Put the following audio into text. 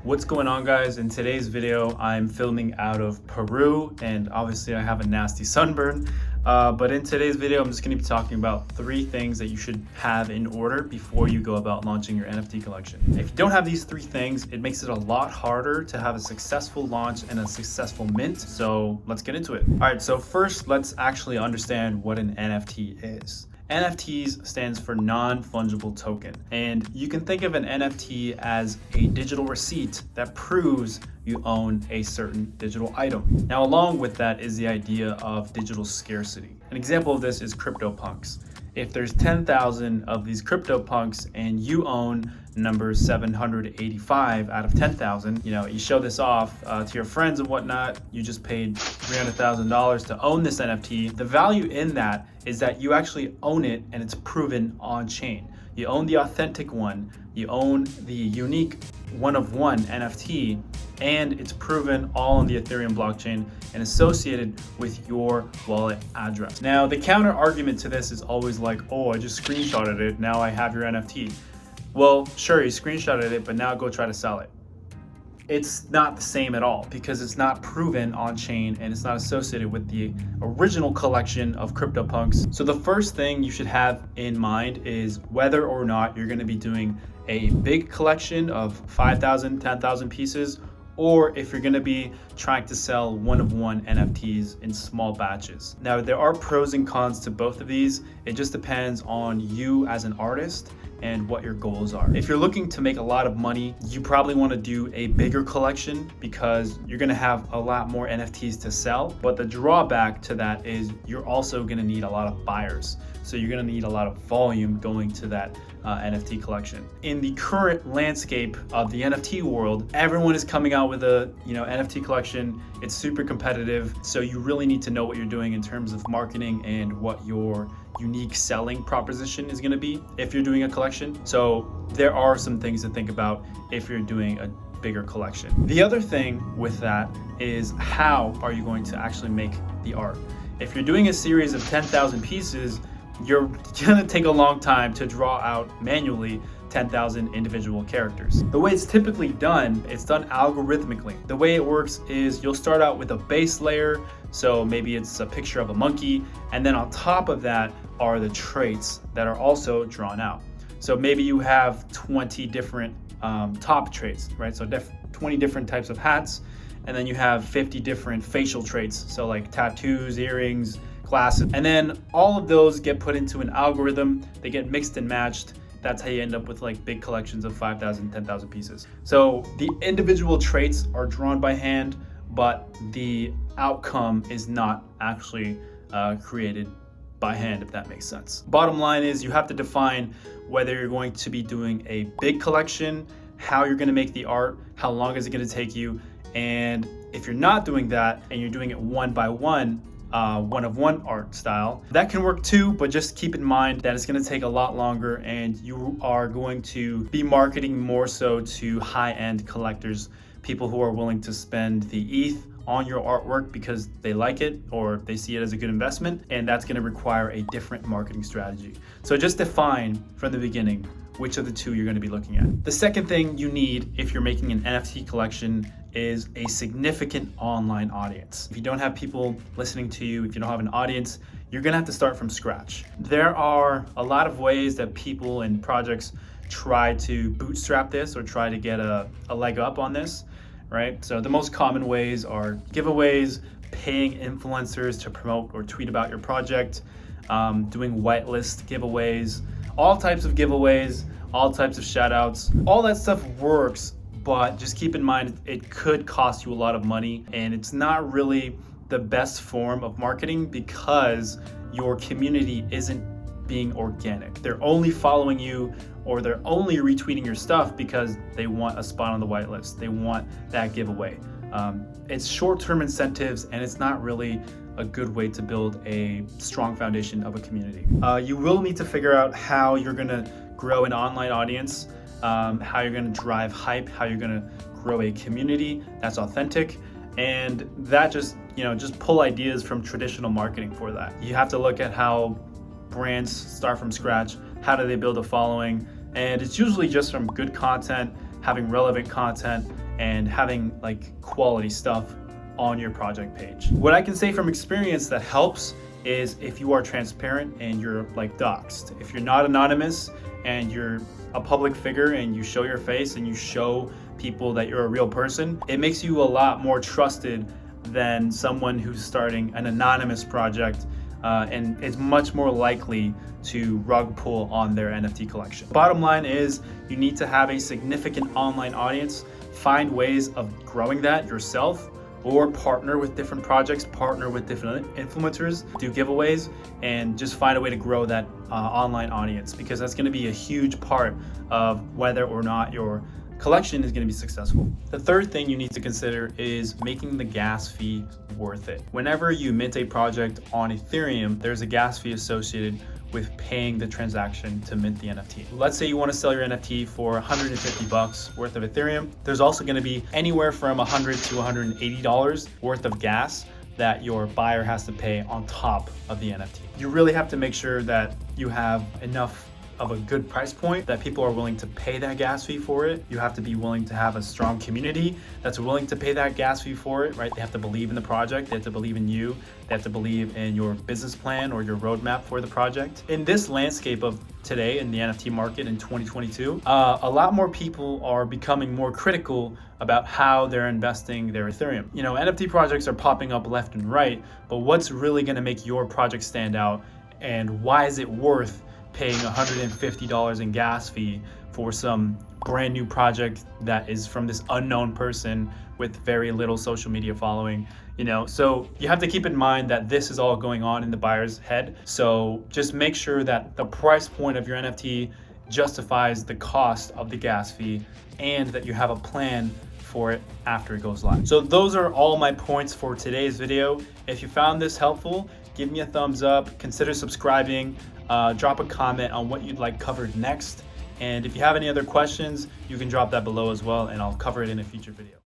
What's going on, guys? In today's video, I'm filming out of Peru, and obviously I have a nasty sunburn. But in today's video, I'm just going to be talking about 3 things that you should have in order before you go about launching your NFT collection. If you don't have these 3 things, it makes it a lot harder to have a successful launch and a successful mint. So let's get into it. All right, so first, let's actually understand what an NFT is. NFTs stands for non-fungible token, and you can think of an NFT as a digital receipt that proves you own a certain digital item. Now, along with that is the idea of digital scarcity. An example of this is CryptoComix. If there's 10,000 of these CryptoComix and you own number 785 out of 10,000, you show this off to your friends and whatnot, you just paid $300,000 to own this NFT. The value in that is that you actually own it and it's proven on chain. You own the authentic one, you own the unique one-of-one NFT, and it's proven all on the Ethereum blockchain and associated with your wallet address. Now, the counter argument to this is always like, oh, I just screenshotted it, now I have your NFT. Well, sure, you screenshotted it, but now go try to sell it. It's not the same at all because it's not proven on chain and it's not associated with the original collection of CryptoPunks. So the first thing you should have in mind is whether or not you're going to be doing a big collection of 5,000, 10,000 pieces, or if you're going to be trying to sell one-of-one NFTs in small batches. Now, there are pros and cons to both of these. It just depends on you as an artist and what your goals are. If you're looking to make a lot of money, you probably want to do a bigger collection because you're going to have a lot more NFTs to sell. But the drawback to that is you're also going to need a lot of buyers. So you're going to need a lot of volume going to that NFT collection. In the current landscape of the NFT world, everyone is coming out with a NFT collection. It's super competitive. So you really need to know what you're doing in terms of marketing and what your unique selling proposition is going to be if you're doing a collection. So there are some things to think about if you're doing a bigger collection. The other thing with that is how are you going to actually make the art? If you're doing a series of 10,000 pieces, you're gonna take a long time to draw out manually 10,000 individual characters. The way it's typically done, it's done algorithmically. The way it works is you'll start out with a base layer, so maybe it's a picture of a monkey, and then on top of that are the traits that are also drawn out. So maybe you have 20 different top traits, right? So 20 different types of hats, and then you have 50 different facial traits, so like tattoos, earrings, glasses, and then all of those get put into an algorithm. They get mixed and matched. That's how you end up with like big collections of 5,000, 10,000 pieces. So the individual traits are drawn by hand, but the outcome is not actually created by hand, if that makes sense. Bottom line is you have to define whether you're going to be doing a big collection, how you're going to make the art, how long is it going to take you, and if you're not doing that and you're doing it one by one, one-of-one art style, that can work too, but just keep in mind that it's going to take a lot longer and you are going to be marketing more so to high-end collectors, people who are willing to spend the ETH on your artwork because they like it or they see it as a good investment, and that's going to require a different marketing strategy. So just define from the beginning which of the two you're going to be looking at. The second thing you need if you're making an NFT collection is a significant online audience. If you don't have people listening to you, if you don't have an audience, you're gonna have to start from scratch. There are a lot of ways that people and projects try to bootstrap this or try to get a leg up on this, right? So the most common ways are giveaways, paying influencers to promote or tweet about your project, doing whitelist giveaways, all types of giveaways, all types of shout outs. All that stuff works, but just keep in mind it could cost you a lot of money, and it's not really the best form of marketing because your community isn't being organic. They're only following you or they're only retweeting your stuff because they want a spot on the whitelist. They want that giveaway. It's short-term incentives, and it's not really a good way to build a strong foundation of a community. You will need to figure out how you're gonna grow an online audience, how you're gonna drive hype, how you're gonna grow a community that's authentic, and that just pull ideas from traditional marketing for that. You have to look at how brands start from scratch, how do they build a following, and it's usually just from good content, having relevant content, and having like quality stuff on your project page. What I can say from experience that helps is if you are transparent and you're like doxed. If you're not anonymous and you're a public figure and you show your face and you show people that you're a real person, it makes you a lot more trusted than someone who's starting an anonymous project and is much more likely to rug pull on their NFT collection. Bottom line is you need to have a significant online audience. Find ways of growing that yourself, or partner with different projects, partner with different influencers, do giveaways, and just find a way to grow that online audience, because that's gonna be a huge part of whether or not your collection is gonna be successful. The third thing you need to consider is making the gas fee worth it. Whenever you mint a project on Ethereum, there's a gas fee associated with paying the transaction to mint the NFT. Let's say you want to sell your NFT for 150 bucks worth of Ethereum. There's also going to be anywhere from $100 to $180 worth of gas that your buyer has to pay on top of the NFT. You really have to make sure that you have enough of a good price point that people are willing to pay that gas fee for it. You have to be willing to have a strong community that's willing to pay that gas fee for it, right? They have to believe in the project, they have to believe in you, they have to believe in your business plan or your roadmap for the project. In this landscape of today in the NFT market in 2022, a lot more people are becoming more critical about how they're investing their Ethereum. You know, NFT projects are popping up left and right, but what's really gonna make your project stand out, and why is it worth paying $150 in gas fee for some brand new project that is from this unknown person with very little social media following? You know, so you have to keep in mind that this is all going on in the buyer's head. So just make sure that the price point of your NFT justifies the cost of the gas fee, and that you have a plan for it after it goes live. So those are all my points for today's video. If you found this helpful, give me a thumbs up, consider subscribing, drop a comment on what you'd like covered next. And if you have any other questions, you can drop that below as well, and I'll cover it in a future video.